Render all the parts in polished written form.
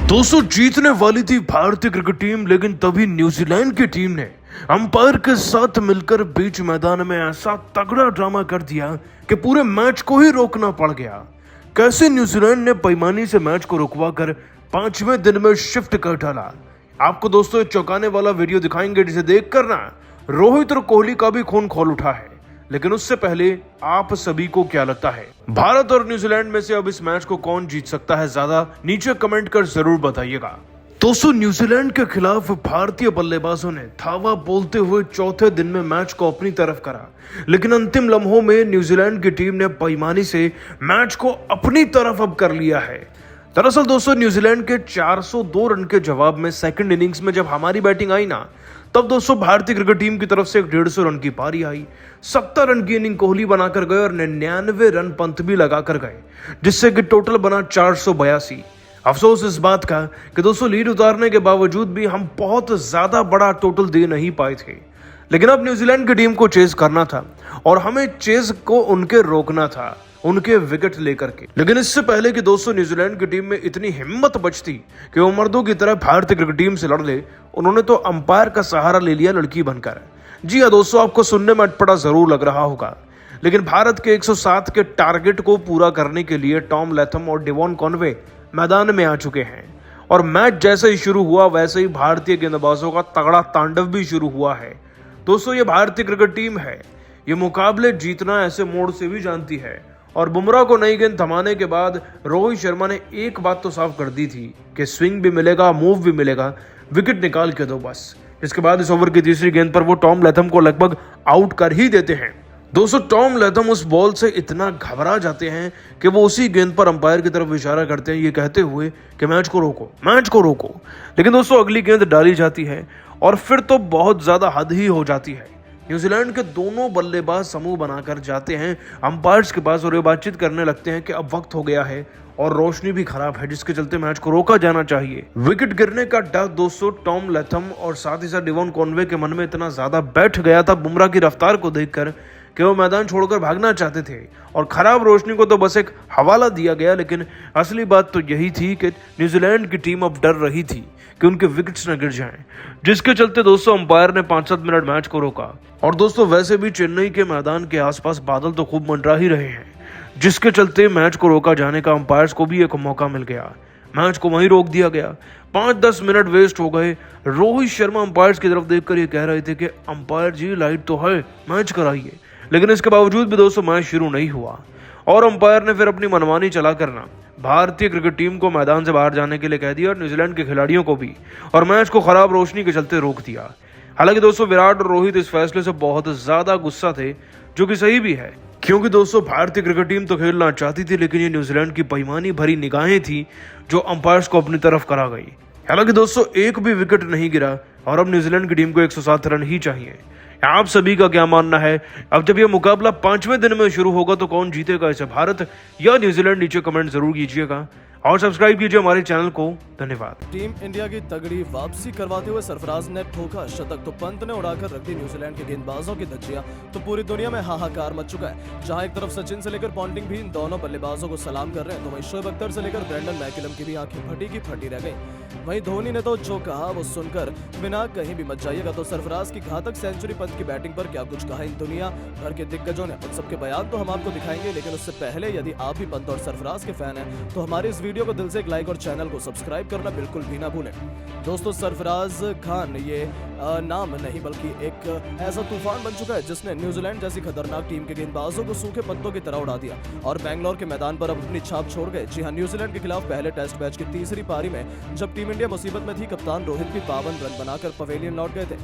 दोस्तों जीतने वाली थी भारतीय क्रिकेट टीम, लेकिन तभी न्यूजीलैंड की टीम ने अंपायर के साथ मिलकर बीच मैदान में ऐसा तगड़ा ड्रामा कर दिया कि पूरे मैच को ही रोकना पड़ गया। कैसे न्यूजीलैंड ने बेईमानी से मैच को रुकवाकर 5वें दिन में शिफ्ट कर डाला। आपको दोस्तों एक चौंकाने वाला वीडियो दिखाएंगे जिसे देखकर ना रोहित और कोहली का भी खून खौल उठा है। लेकिन उससे पहले आप सभी को क्या लगता है, भारत और न्यूजीलैंड में से अब इस मैच को कौन जीत सकता है? ज्यादा नीचे कमेंट कर जरूर बताइएगा। दोस्तों न्यूजीलैंड के खिलाफ भारतीय बल्लेबाजों ने धावा बोलते हुए चौथे दिन में मैच को अपनी तरफ करा, लेकिन अंतिम लम्हों में न्यूजीलैंड की टीम ने बेईमानी से मैच को अपनी तरफ अब कर लिया है। दरअसल दोस्तों न्यूजीलैंड के 402 रन के जवाब में सेकंड इनिंग्स में जब हमारी बैटिंग आई ना, तब दोस्तों भारतीय क्रिकेट टीम की तरफ से एक 150 रन की पारी आई। 70 रन की इनिंग कोहली बनाकर गए और 99 रन पंत भी लगाकर गए, जिससे कि टोटल बना 482। अफसोस इस बात का कि दोस्तों लीड उतारने के बावजूद भी हम बहुत ज्यादा बड़ा टोटल दे नहीं पाए थे। लेकिन अब न्यूजीलैंड की टीम को चेज करना था और हमें चेज को उनके रोकना था, उनके विकेट लेकर के। लेकिन इससे पहले कि दोस्तों न्यूजीलैंड की टीम में इतनी हिम्मत बचती कि वो मर्दों की तरह भारतीय क्रिकेट टीम से लड़ ले, उन्होंने तो अंपायर का सहारा ले लिया लड़की बनकर। जी हाँ दोस्तों, आपको सुनने में अटपटा जरूर लग रहा होगा, लेकिन भारत के 107 के टारगेट को पूरा करने के लिए टॉम लैथम और डेवॉन कॉनवे मैदान में आ चुके हैं। और मैच जैसे ही शुरू हुआ वैसे ही भारतीय गेंदबाजों का तगड़ा तांडव भी शुरू हुआ है। दोस्तों ये भारतीय क्रिकेट टीम है, ये मुकाबले जीतना ऐसे मोड़ से भी जानती है। और बुमराह को नई गेंद थमाने के बाद रोहित शर्मा ने एक बात तो साफ कर दी थी कि स्विंग भी मिलेगा, मूव भी मिलेगा, विकेट निकाल के दो बस। इसके बाद इस ओवर की तीसरी गेंद पर वो टॉम लैथम को लगभग आउट कर ही देते हैं। दोस्तों टॉम लैथम उस बॉल से इतना घबरा जाते हैं कि वो उसी गेंद पर अंपायर की तरफ इशारा करते हैं, ये कहते हुए कि मैच को रोको, मैच को रोको। लेकिन दोस्तों अगली गेंद डाली जाती है और फिर तो बहुत ज्यादा हद ही हो जाती है। न्यूजीलैंड के दोनों बल्लेबाज समूह बनाकर जाते हैं अंपायर्स के पास और ये बातचीत करने लगते हैं कि अब वक्त हो गया है और रोशनी भी खराब है, जिसके चलते मैच को रोका जाना चाहिए। विकेट गिरने का डर दोस्तों टॉम लैथम और साथ ही साथ डेवॉन कॉनवे के मन में इतना ज्यादा बैठ गया था बुमराह की रफ्तार को देखकर कि वो मैदान छोड़कर भागना चाहते थे और खराब रोशनी को तो बस एक हवाला दिया गया। लेकिन असली बात तो यही थी कि न्यूजीलैंड की टीम अब डर रही थी कि उनके विकेट्स न गिर जाएं, जिसके चलते दोस्तों अंपायर ने 5-7 मिनट मैच को रोका। और दोस्तों वैसे भी चेन्नई के मैदान के आसपास बादल तो खूब मंडरा ही रहे हैं, जिसके चलते मैच को रोका जाने का अंपायर्स को भी एक मौका मिल गया। मैच को वहीं रोक दिया गया। 5-10 मिनट वेस्ट हो गए। रोहित शर्मा अंपायर्स की तरफ देखकर ये कह रहे थे कि अंपायर जी लाइट तो है, मैच कराइए। लेकिन इसके बावजूद भी दोस्तों मैच शुरू नहीं हुआ और अंपायर ने फिर अपनी मनमानी चला करना भारतीय क्रिकेट टीम को मैदान से बाहर जाने के लिए कह दिया और न्यूजीलैंड के खिलाड़ियों को भी, और मैच को खराब रोशनी के चलते रोक दिया। हालांकि दोस्तों विराट और रोहित इस फैसले से बहुत ज्यादा गुस्सा थे, जो कि सही भी है, क्योंकि दोस्तों भारतीय क्रिकेट टीम तो खेलना चाहती थी, लेकिन ये न्यूजीलैंड की बेईमानी भरी निगाहें थी जो अंपायर्स को अपनी तरफ करा गई। हालांकि दोस्तों एक भी विकेट नहीं गिरा और अब न्यूजीलैंड की टीम को 107 रन ही चाहिए। आप सभी का क्या मानना है? अब जब यह मुकाबला 5वें दिन में शुरू होगा तो कौन जीतेगा, इसे भारत या न्यूजीलैंड? नीचे कमेंट जरूर कीजिएगा और सब्सक्राइब कीजिए हमारे चैनल को। धन्यवाद। टीम इंडिया की तगड़ी वापसी करवाते हुए सरफराज ने ठोका शतक तो पंत ने उड़ाकर रख दी न्यूजीलैंड के गेंदबाजों की धज्जियां। तो पूरी दुनिया में हाहाकार मच चुका है। जहां एक तरफ सचिन से लेकर पॉन्टिंग भी इन दोनों बल्लेबाजों को सलाम कर रहे हैं, तो वहीं शोएब अख्तर से लेकर ब्रेंडन मैकलम की भी आंखें फटी की फटी रह गई। वहीं धोनी ने तो जो कहा वो सुनकर बिना कहीं भी मत जाइएगा। तो सरफराज की घातक सेंचुरी, पंत की बैटिंग पर क्या कुछ कहा इन दुनिया भर के दिग्गजों ने, उन सबके बयान तो हम आपको दिखाएंगे। लेकिन उससे पहले यदि आप भी पंत और सरफराज के फैन हैं तो हमारे इस वीडियो को दिल से एक लाइक और चैनल को सब्सक्राइब करना बिल्कुल भी ना भूलें। दोस्तों सरफराज खान ये नाम नहीं बल्कि एक ऐसा तूफान बन चुका है जिसने न्यूजीलैंड जैसी खतरनाक टीम के गेंदबाजों को सूखे पत्तों की तरह उड़ा दिया और बेंगलोर के मैदान पर अब अपनी छाप छोड़ गए। जी हां, न्यूजीलैंड के खिलाफ पहले टेस्ट मैच की तीसरी पारी में जब टीम इंडिया मुसीबत में थी, कप्तान रोहित भी 52 रन बनाकर पवेलियन लौट गए थे।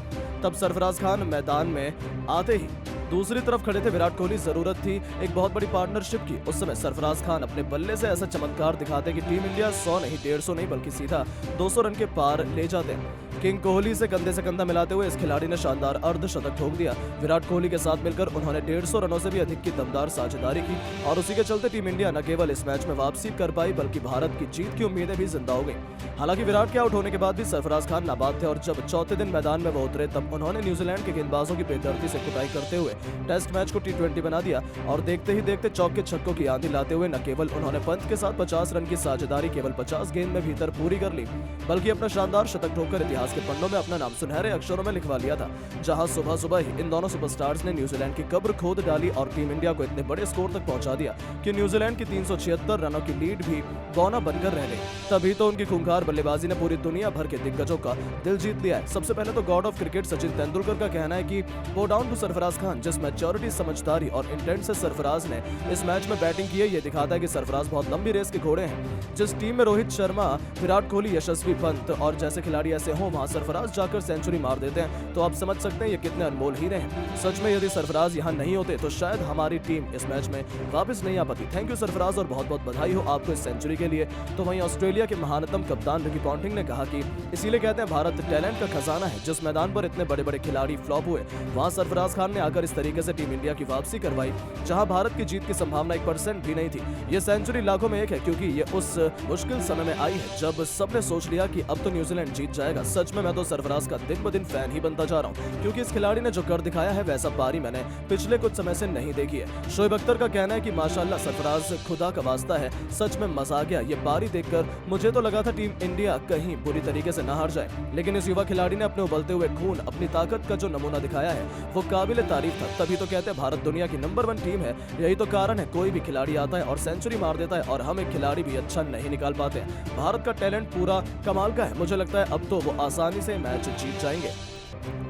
तब सरफराज खान मैदान में आते ही दूसरी तरफ खड़े थे विराट कोहली। जरूरत थी एक बहुत बड़ी पार्टनरशिप की। उस समय सरफराज खान अपने बल्ले से ऐसा चमत्कार दिखाते कि टीम इंडिया 100 नहीं 150 नहीं बल्कि सीधा 200 रन के पार ले जाते। किंग कोहली से कंधे से कंधा मिलाते हुए इस खिलाड़ी ने शानदार अर्धशतक ठोक दिया। विराट कोहली के साथ मिलकर उन्होंने 150 रनों से भी अधिक की दमदार साझेदारी की और उसी के चलते टीम इंडिया न केवल इस मैच में वापसी कर पाई बल्कि भारत की जीत की उम्मीदें भी जिंदा हो गई। हालांकि विराट के आउट होने के बाद भी सरफराज खान नाबाद थे और जब चौथे दिन मैदान में वो उतरे तब उन्होंने न्यूजीलैंड के गेंदबाजों की बेदर्दी से कुटाई करते हुए टेस्ट मैच को T20 बना दिया और देखते ही देखते चौके छक्कों की आंधी लाते हुए न केवल उन्होंने पंत के साथ 50 रन की साझेदारी केवल 50 गेंद में भीतर पूरी कर ली, बल्कि अपना शानदार शतक ठोककर इतिहास के पन्नों में अपना नाम सुनहरे अक्षरों में लिखवा लिया था। जहां सुबह सुबह ही इन दोनों सुपरस्टार्स ने न्यूजीलैंड की कब्र खोद डाली और टीम इंडिया को इतने बड़े स्कोर तक पहुंचा दिया कि न्यूजीलैंड की 376 रनों की लीड भी बौना बनकर रह गई। तभी तो उनकी खूंखार बल्लेबाजी ने पूरी दुनिया भर के दिग्गजों का दिल जीत लिया है। सबसे पहले तो God of cricket Sachin Tendulkar का कहना है कि बो डाउन टू सरफराज खान, जिस मैच्योरिटी, समझदारी और इंटेंट से सरफराज ने इस मैच में बैटिंग की है, ये दिखाता है कि सरफराज बहुत लंबी रेस के घोड़े हैं। जिस टीम में रोहित शर्मा, विराट कोहली, यशस्वी पंत और जैसे खिलाड़ी ऐसे हों, वहां सरफराज जाकर सेंचुरी मार देते हैं, तो आप समझ सकते हैं ये कितने अनमोल हीरे हैं। सच में यदि सरफराज यहाँ नहीं होते तो शायद हमारी टीम इस मैच में वापस नहीं आ पाती। थैंक यू सरफराज और बहुत बहुत बधाई हो आपको इस सेंचुरी के लिए। तो वहीं ऑस्ट्रेलिया के महानतम कप्तान रिकी पॉन्टिंग ने कहा कि इसीलिए कहते हैं भारत टैलेंट का खजाना है। जिस मैदान पर इतने बड़े बड़े खिलाड़ी फ्लॉप हुए, वहां सरफराज खान ने आकर इस तरीके से टीम इंडिया की वापसी करवाई, जहां भारत की जीत की संभावना 1% भी नहीं थी। ये सेंचुरी लाखों में एक है, क्योंकि ये उस मुश्किल समय में आई है जब सबने सोच लिया कि अब तो न्यूजीलैंड जीत जाएगा। सच में मैं तो सरफराज का दिन ब दिन फैन ही बनता जा रहा हूँ, क्योंकि इस खिलाड़ी ने जो कर दिखाया है वैसा पारी मैंने पिछले कुछ समय से नहीं देखी है। शोएब अख्तर का कहना है कि माशाल्लाह सरफराज खुदा का वास्ता है, सच में मजा आ गया। ये पारी देखकर मुझे तो लगा था टीम इंडिया कहीं बुरी तरीके से ना हार जाए, लेकिन इस युवा खिलाड़ी ने अपने उबलते हुए खून, अपनी ताकत का जो नमूना दिखाया है वो काबिल तारीफ था। तभी तो कहते हैं भारत दुनिया की नंबर 1 टीम है। यही तो कारण है कोई भी खिलाड़ी आता है और सेंचुरी मार देता है और हम एक खिलाड़ी भी अच्छा नहीं निकाल पाते हैं। भारत का टैलेंट पूरा कमाल का है। मुझे लगता है अब तो वो आसानी से मैच जीत जाएंगे।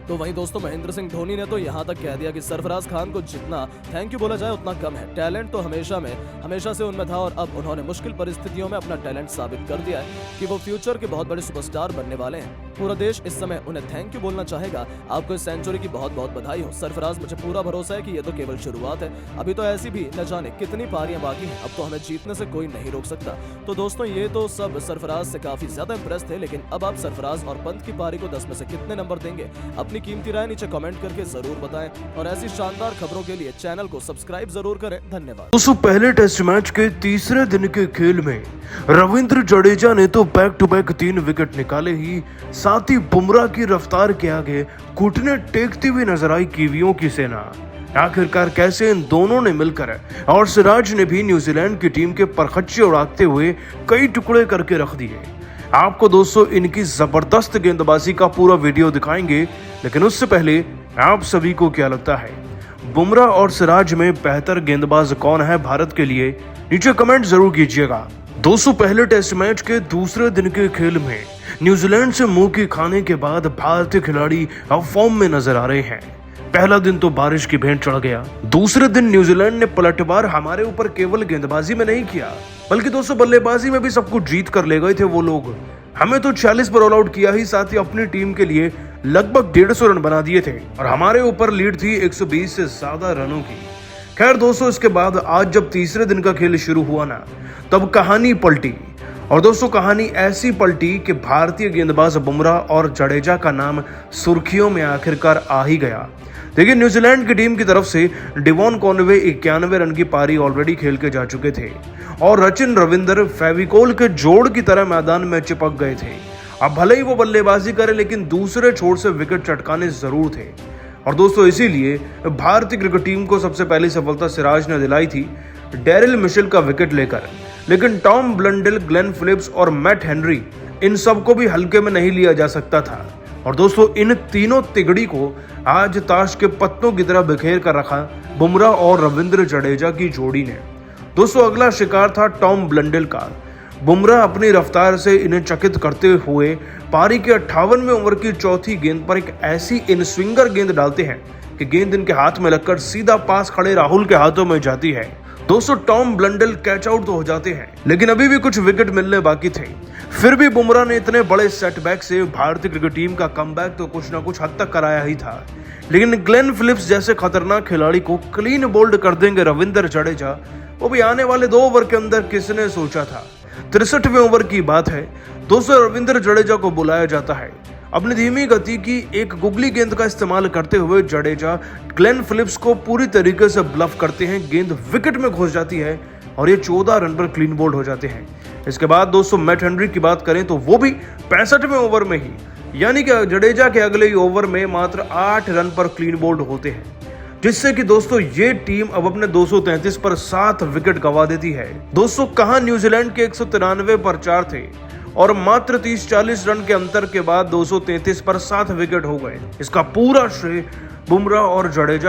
तो वहीं दोस्तों महेंद्र सिंह धोनी ने तो यहाँ तक कह दिया कि सरफराज खान को जितना थैंक यू बोला जाए उतना कम है। टैलेंट तो हमेशा से उनमें था और अब उन्होंने मुश्किल परिस्थितियों में अपना टैलेंट साबित कर दिया है कि वो फ्यूचर के बहुत बड़े सुपरस्टार बनने वाले हैं। पूरा देश इस समय उन्हें थैंक यू बोलना चाहेगा। आपको इस सेंचुरी की बहुत बहुत बधाई हो सरफराज। मुझे पूरा भरोसा है कि ये तो केवल शुरुआत है, अभी तो ऐसी भी न जाने कितनी पारियां बाकी हैं। अब तो हमें जीतने से कोई नहीं रोक सकता। तो दोस्तों ये तो सब सरफराज से काफी ज्यादा इंप्रेस थे, लेकिन अब आप सरफराज और पंत की पारी को 10 में से कितने नंबर देंगे? अपनी कीमती राय नीचे कमेंट करके जरूर बताएं और ऐसी शानदार खबरों के लिए चैनल को सब्सक्राइब जरूर करें। धन्यवाद। दोस्तों पहले टेस्ट मैच के तीसरे दिन के खेल में रविंद्र जडेजा ने तो बैक टू बैक 3 विकेट निकाले ही साथ ही बुमराह की रफ्तार के आगे घुटने टेकती हुई नजर आई कीवियों की सेना। आखिरकार कैसे इन दोनों ने मिलकर और सिराज ने भी न्यूजीलैंड की टीम के परखच्चे उड़ाते हुए कई टुकड़े करके रख दिए। आपको दोस्तों इनकी जबरदस्त गेंदबाजी का पूरा वीडियो दिखाएंगे, लेकिन उससे पहले आप सभी को क्या लगता है बुमराह और सिराज में बेहतर गेंदबाज कौन है भारत के लिए? नीचे कमेंट जरूर कीजिएगा। दोस्तों पहले टेस्ट मैच के दूसरे दिन के खेल में न्यूजीलैंड से मुंह की खाने के बाद भारतीय खिलाड़ी अब फॉर्म में नजर आ रहे हैं। पहला दिन तो बारिश की भेंट चढ़ गया। दूसरे दिन न्यूजीलैंड ने पलटवार हमारे ऊपर केवल गेंदबाजी में नहीं किया, बल्कि दोस्तों बल्लेबाजी में भी सब कुछ जीत कर ले गए थे वो लोग। हमें तो 40 पर ऑल आउट किया ही, साथ ही अपनी टीम के लिए लगभग 150 रन बना दिए थे और हमारे ऊपर लीड थी 120 से ज्यादा रनों की। खैर दोस्तों इसके बाद आज जब तीसरे दिन का खेल शुरू हुआ ना, तब कहानी पलटी। और दोस्तों कहानी ऐसी पलटी कि भारतीय गेंदबाज बुमराह और जडेजा का नाम सुर्खियों में आखिरकार आ ही गया। देखिए न्यूजीलैंड की टीम की तरफ से डिवॉन कॉनवे 91 रन की पारी ऑलरेडी खेल के जा चुके थे और सचिन रविंद्र फेविकोल के जोड़ की तरह मैदान में चिपक गए थे। अब भले ही वो बल्लेबाजी करे, लेकिन दूसरे छोर से विकेट चटकाने जरूर थे। और दोस्तों इसीलिए भारतीय क्रिकेट टीम को सबसे पहली सफलता सिराज ने दिलाई थी डेरिल मिशेल का विकेट लेकर। लेकिन टॉम ब्लंडेल, ग्लेन फिलिप्स और मैट हेनरी, इन सबको भी हल्के में नहीं लिया जा सकता था। और दोस्तों इन तीनों तिगड़ी को आज ताश के पत्तों की तरह बिखेर कर रखा बुमराह और रविंद्र जडेजा की जोड़ी ने। दोस्तों अगला शिकार था टॉम ब्लंडेल का। बुमराह अपनी रफ्तार से इन्हें चकित करते हुए पारी के 58वें ओवर की चौथी गेंद पर एक ऐसी इन स्विंगर गेंद डालते हैं कि गेंद इनके हाथ में लगकर सीधा पास खड़े राहुल के हाथों में जाती है। दोस्तों टॉम ब्लंडेल कैच आउट तो हो जाते हैं, लेकिन अभी भी कुछ विकेट मिलने बाकी थे। फिर भी बुमराह ने इतने बड़े सेटबैक से भारतीय क्रिकेट टीम का कमबैक तो कुछ ना कुछ हद तक कराया ही था। लेकिन ग्लेन फिलिप्स जैसे खतरनाक खिलाड़ी को क्लीन बोल्ड कर देंगे रविंद्र जडेजा, वो भी आने वाले 2 ओवर के अंदर किसने सोचा था। 63वें ओवर की बात है। दोस्तों रविंद्र जडेजा को बुलाया जाता है। अपनी धीमी गति की एक गुगली गेंद का इस्तेमाल करते हुए जडेजा ग्लेन फिलिप्स को पूरी तरीके से ब्लफ करते हैं। गेंद विकेट में घुस जाती है और ये 14 रन पर क्लीन बोल्ड हो जाते हैं। इसके बाद दोस्तों मैट हेनरी की बात करें तो वो भी 65वें ओवर में ही, यानी कि जडेजा के अगले ही ओवर में मात्र 8 रन पर क्लीन बोल्ड होते हैं। जिससे कि दोस्तों ये टीम अब अपने 233 पर 7 विकेट गंवा देती है। दोस्तों कहां न्यूजीलैंड के 193 पर 4 थे और मात्र 30-40 रन के अंतर के बाद 233 पर 7 विकेट हो गए। इसका पूरा श्रेय बुमराह और जडेजा